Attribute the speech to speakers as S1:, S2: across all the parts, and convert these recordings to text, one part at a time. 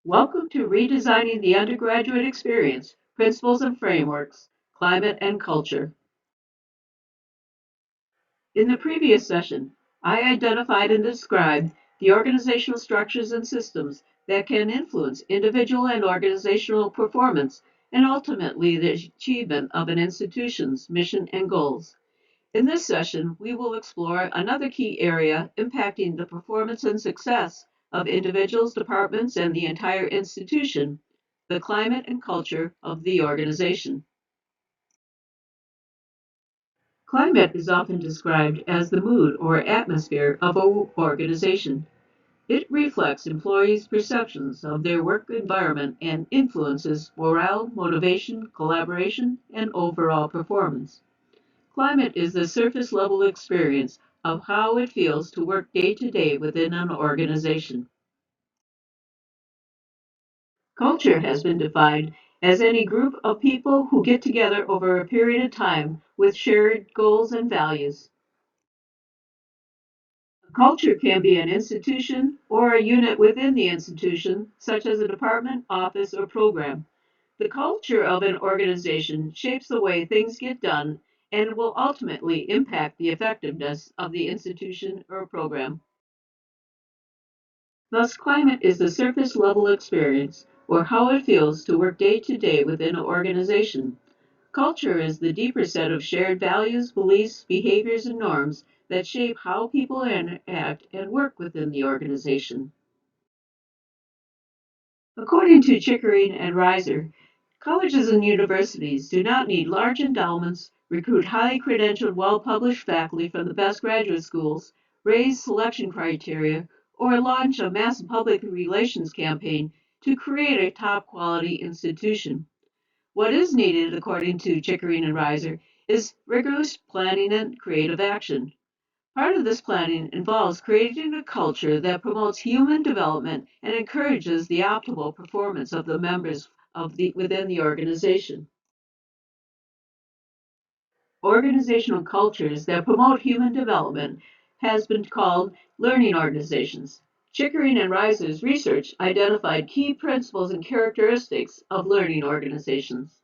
S1: Welcome to Redesigning the Undergraduate Experience, Principles and Frameworks, Climate and Culture. In the previous session, I identified and described the organizational structures and systems that can influence individual and organizational performance and ultimately the achievement of an institution's mission and goals. In this session, we will explore another key area impacting the performance and success of individuals, departments, and the entire institution, the climate and culture of the organization. Climate is often described as the mood or atmosphere of an organization. It reflects employees' perceptions of their work environment and influences morale, motivation, collaboration, and overall performance. Climate is the surface level experience of how it feels to work day to day within an organization. Culture has been defined as any group of people who get together over a period of time with shared goals and values. A culture can be an institution or a unit within the institution, such as a department, office, or program. The culture of an organization shapes the way things get done and will ultimately impact the effectiveness of the institution or program. Thus, climate is the surface level experience, or how it feels to work day to day within an organization. Culture is the deeper set of shared values, beliefs, behaviors, and norms that shape how people interact and work within the organization. According to Chickering and Reiser, colleges and universities do not need large endowments, recruit highly credentialed, well published faculty from the best graduate schools, raise selection criteria, or launch a massive public relations campaign to create a top quality institution. What is needed, according to Chickering and Reiser, is rigorous planning and creative action. Part of this planning involves creating a culture that promotes human development and encourages the optimal performance of the members within the organization. Organizational cultures that promote human development has been called learning organizations. Chickering and Reiser's research identified key principles and characteristics of learning organizations.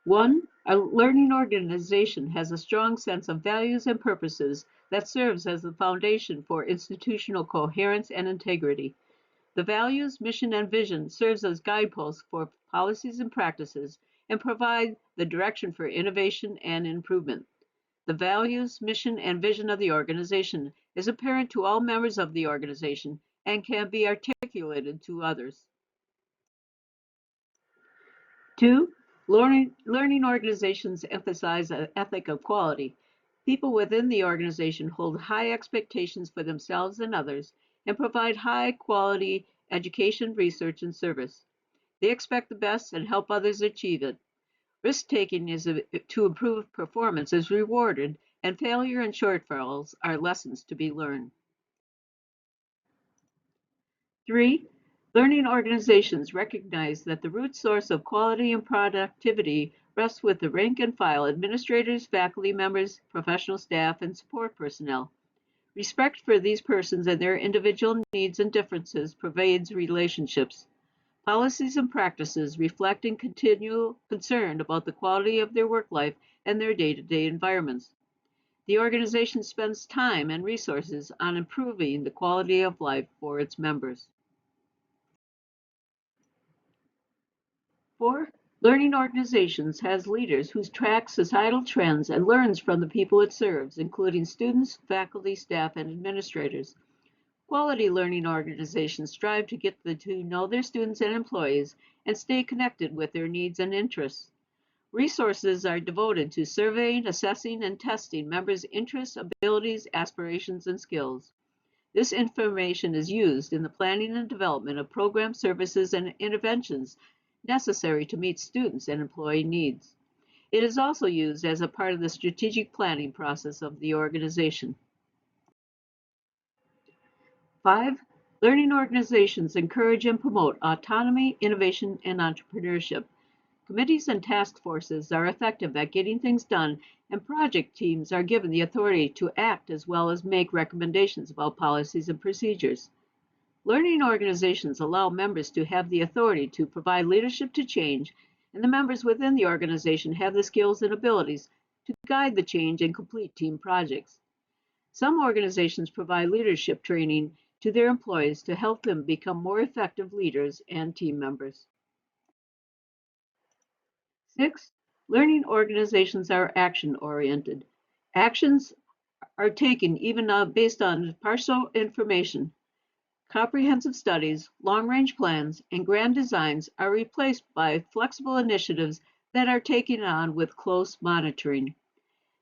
S1: One, a learning organization has a strong sense of values and purposes that serves as the foundation for institutional coherence and integrity. The values, mission, and vision serves as guideposts for policies and practices and provide the direction for innovation and improvement. The values, mission, and vision of the organization is apparent to all members of the organization and can be articulated to others. Two, learning organizations emphasize an ethic of quality. People within the organization hold high expectations for themselves and others and provide high quality education, research, and service. They expect the best and help others achieve it. Risk taking to improve performance is rewarded, and failure and shortfalls are lessons to be learned. Three, learning organizations recognize that the root source of quality and productivity rests with the rank and file administrators, faculty members, professional staff, and support personnel. Respect for these persons and their individual needs and differences pervades relationships. Policies and practices reflect and continual concern about the quality of their work life and their day-to-day environments. The organization spends time and resources on improving the quality of life for its members. 4, learning organizations has leaders who track societal trends and learns from the people it serves, including students, faculty, staff, and administrators. Quality learning organizations strive to know their students and employees and stay connected with their needs and interests. Resources are devoted to surveying, assessing, and testing members' interests, abilities, aspirations, and skills. This information is used in the planning and development of programs, services, and interventions necessary to meet students and employee needs. It is also used as a part of the strategic planning process of the organization. 5, learning organizations encourage and promote autonomy, innovation, and entrepreneurship. Committees and task forces are effective at getting things done, and project teams are given the authority to act as well as make recommendations about policies and procedures. Learning organizations allow members to have the authority to provide leadership to change, and the members within the organization have the skills and abilities to guide the change and complete team projects. Some organizations provide leadership training to their employees to help them become more effective leaders and team members. 6, learning organizations are action-oriented. Actions are taken even based on partial information. Comprehensive studies, long-range plans, and grand designs are replaced by flexible initiatives that are taken on with close monitoring.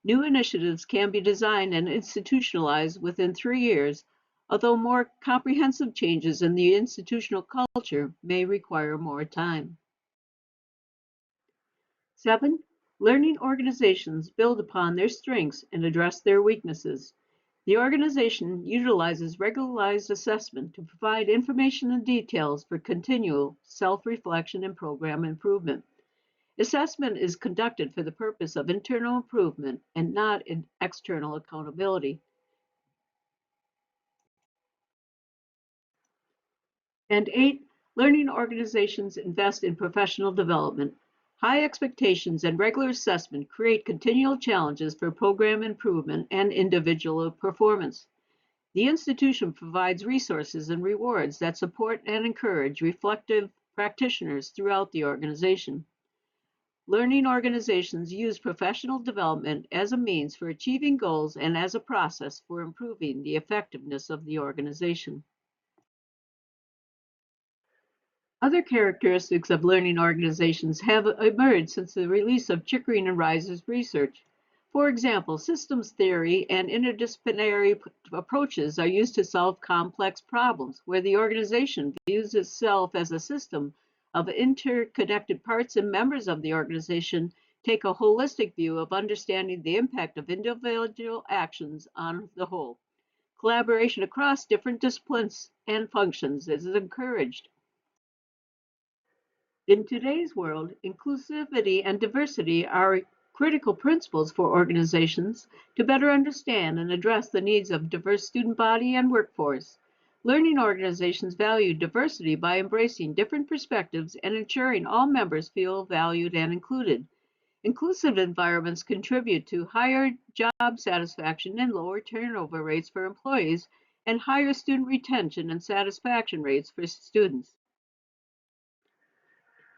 S1: New initiatives can be designed and institutionalized within 3 years, although more comprehensive changes in the institutional culture may require more time. 7, learning organizations build upon their strengths and address their weaknesses. The organization utilizes regularized assessment to provide information and details for continual self-reflection and program improvement. Assessment is conducted for the purpose of internal improvement and not in external accountability. And 8, learning organizations invest in professional development. High expectations and regular assessment create continual challenges for program improvement and individual performance. The institution provides resources and rewards that support and encourage reflective practitioners throughout the organization. Learning organizations use professional development as a means for achieving goals and as a process for improving the effectiveness of the organization. Other characteristics of learning organizations have emerged since the release of Chickering and Rice's research. For example, systems theory and interdisciplinary approaches are used to solve complex problems, where the organization views itself as a system of interconnected parts, and members of the organization take a holistic view of understanding the impact of individual actions on the whole. Collaboration across different disciplines and functions is encouraged. In today's world, inclusivity and diversity are critical principles for organizations to better understand and address the needs of diverse student body and workforce. Learning organizations value diversity by embracing different perspectives and ensuring all members feel valued and included. Inclusive environments contribute to higher job satisfaction and lower turnover rates for employees, and higher student retention and satisfaction rates for students.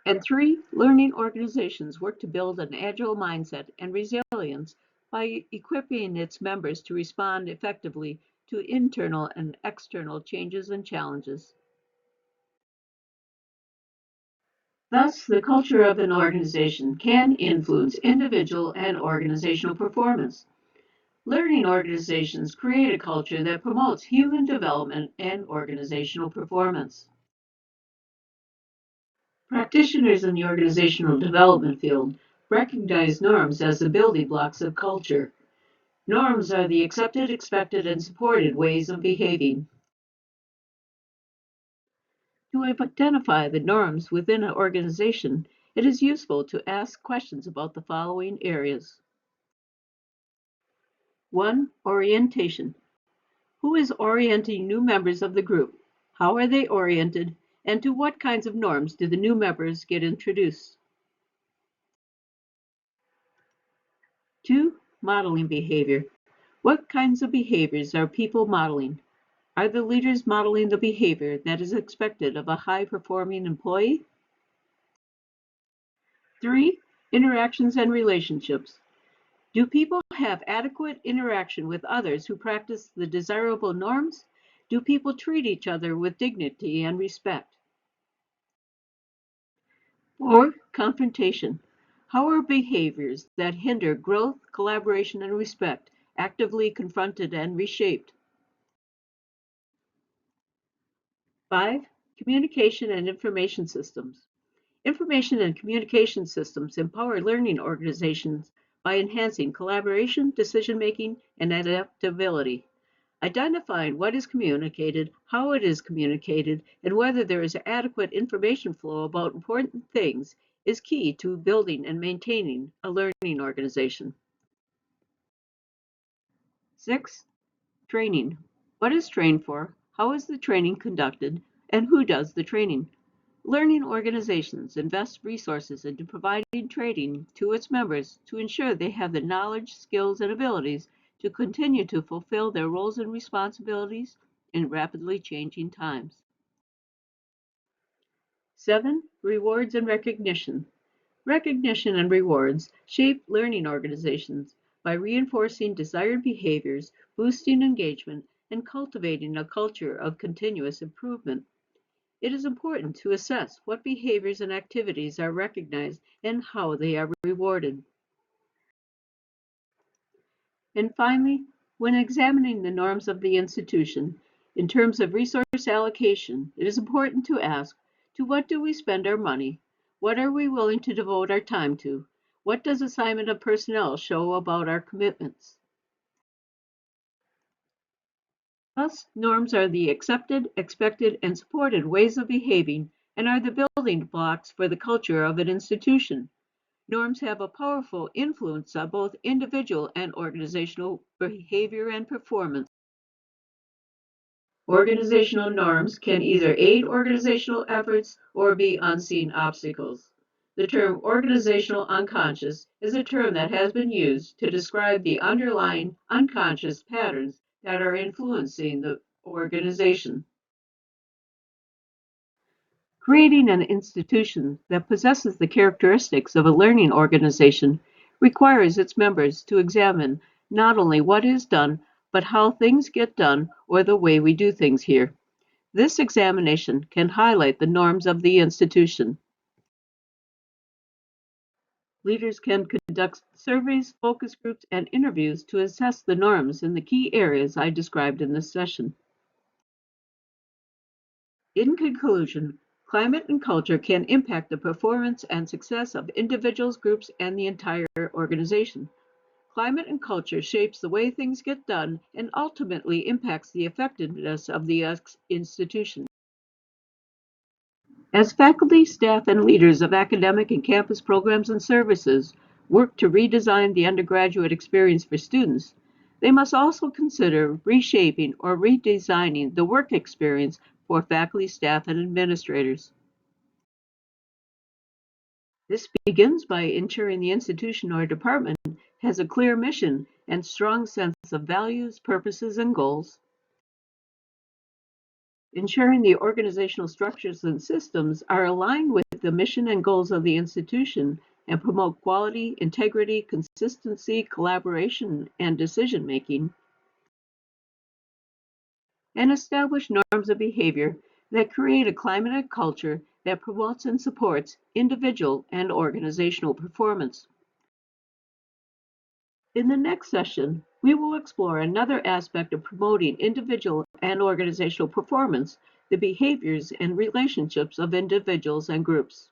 S1: And 3, learning organizations work to build an agile mindset and resilience by equipping its members to respond effectively to internal and external changes and challenges. Thus, the culture of an organization can influence individual and organizational performance. Learning organizations create a culture that promotes human development and organizational performance. Practitioners in the organizational development field recognize norms as the building blocks of culture. Norms are the accepted, expected, and supported ways of behaving. To identify the norms within an organization, it is useful to ask questions about the following areas. 1, orientation. Who is orienting new members of the group? How are they oriented? And to what kinds of norms do the new members get introduced? 2, modeling behavior. What kinds of behaviors are people modeling? Are the leaders modeling the behavior that is expected of a high-performing employee? 3, interactions and relationships. Do people have adequate interaction with others who practice the desirable norms? Do people treat each other with dignity and respect? 4, confrontation. How are behaviors that hinder growth, collaboration, and respect actively confronted and reshaped? 5, communication and information systems. Information and communication systems empower learning organizations by enhancing collaboration, decision-making, and adaptability. Identifying what is communicated, how it is communicated, and whether there is adequate information flow about important things is key to building and maintaining a learning organization. 6, training. What is trained for? How is the training conducted, and who does the training? Learning organizations invest resources into providing training to its members to ensure they have the knowledge, skills, and abilities to continue to fulfill their roles and responsibilities in rapidly changing times. 7. Rewards and recognition. Recognition and rewards shape learning organizations by reinforcing desired behaviors, boosting engagement, and cultivating a culture of continuous improvement. It is important to assess what behaviors and activities are recognized and how they are rewarded. And finally, when examining the norms of the institution, in terms of resource allocation, it is important to ask, to what do we spend our money? What are we willing to devote our time to? What does assignment of personnel show about our commitments? Thus, norms are the accepted, expected, and supported ways of behaving and are the building blocks for the culture of an institution. Norms have a powerful influence on both individual and organizational behavior and performance. Organizational norms can either aid organizational efforts or be unseen obstacles. The term organizational unconscious is a term that has been used to describe the underlying unconscious patterns that are influencing the organization. Creating an institution that possesses the characteristics of a learning organization requires its members to examine not only what is done, but how things get done or the way we do things here. This examination can highlight the norms of the institution. Leaders can conduct surveys, focus groups, and interviews to assess the norms in the key areas I described in this session. In conclusion, climate and culture can impact the performance and success of individuals, groups, and the entire organization. Climate and culture shapes the way things get done and ultimately impacts the effectiveness of the institution. As faculty, staff, and leaders of academic and campus programs and services work to redesign the undergraduate experience for students, they must also consider reshaping or redesigning the work experience for faculty, staff, and administrators. This begins by ensuring the institution or department has a clear mission and strong sense of values, purposes, and goals. Ensuring the organizational structures and systems are aligned with the mission and goals of the institution and promote quality, integrity, consistency, collaboration, and decision-making. And establish norms of behavior that create a climate and culture that promotes and supports individual and organizational performance. In the next session, we will explore another aspect of promoting individual and organizational performance, the behaviors and relationships of individuals and groups.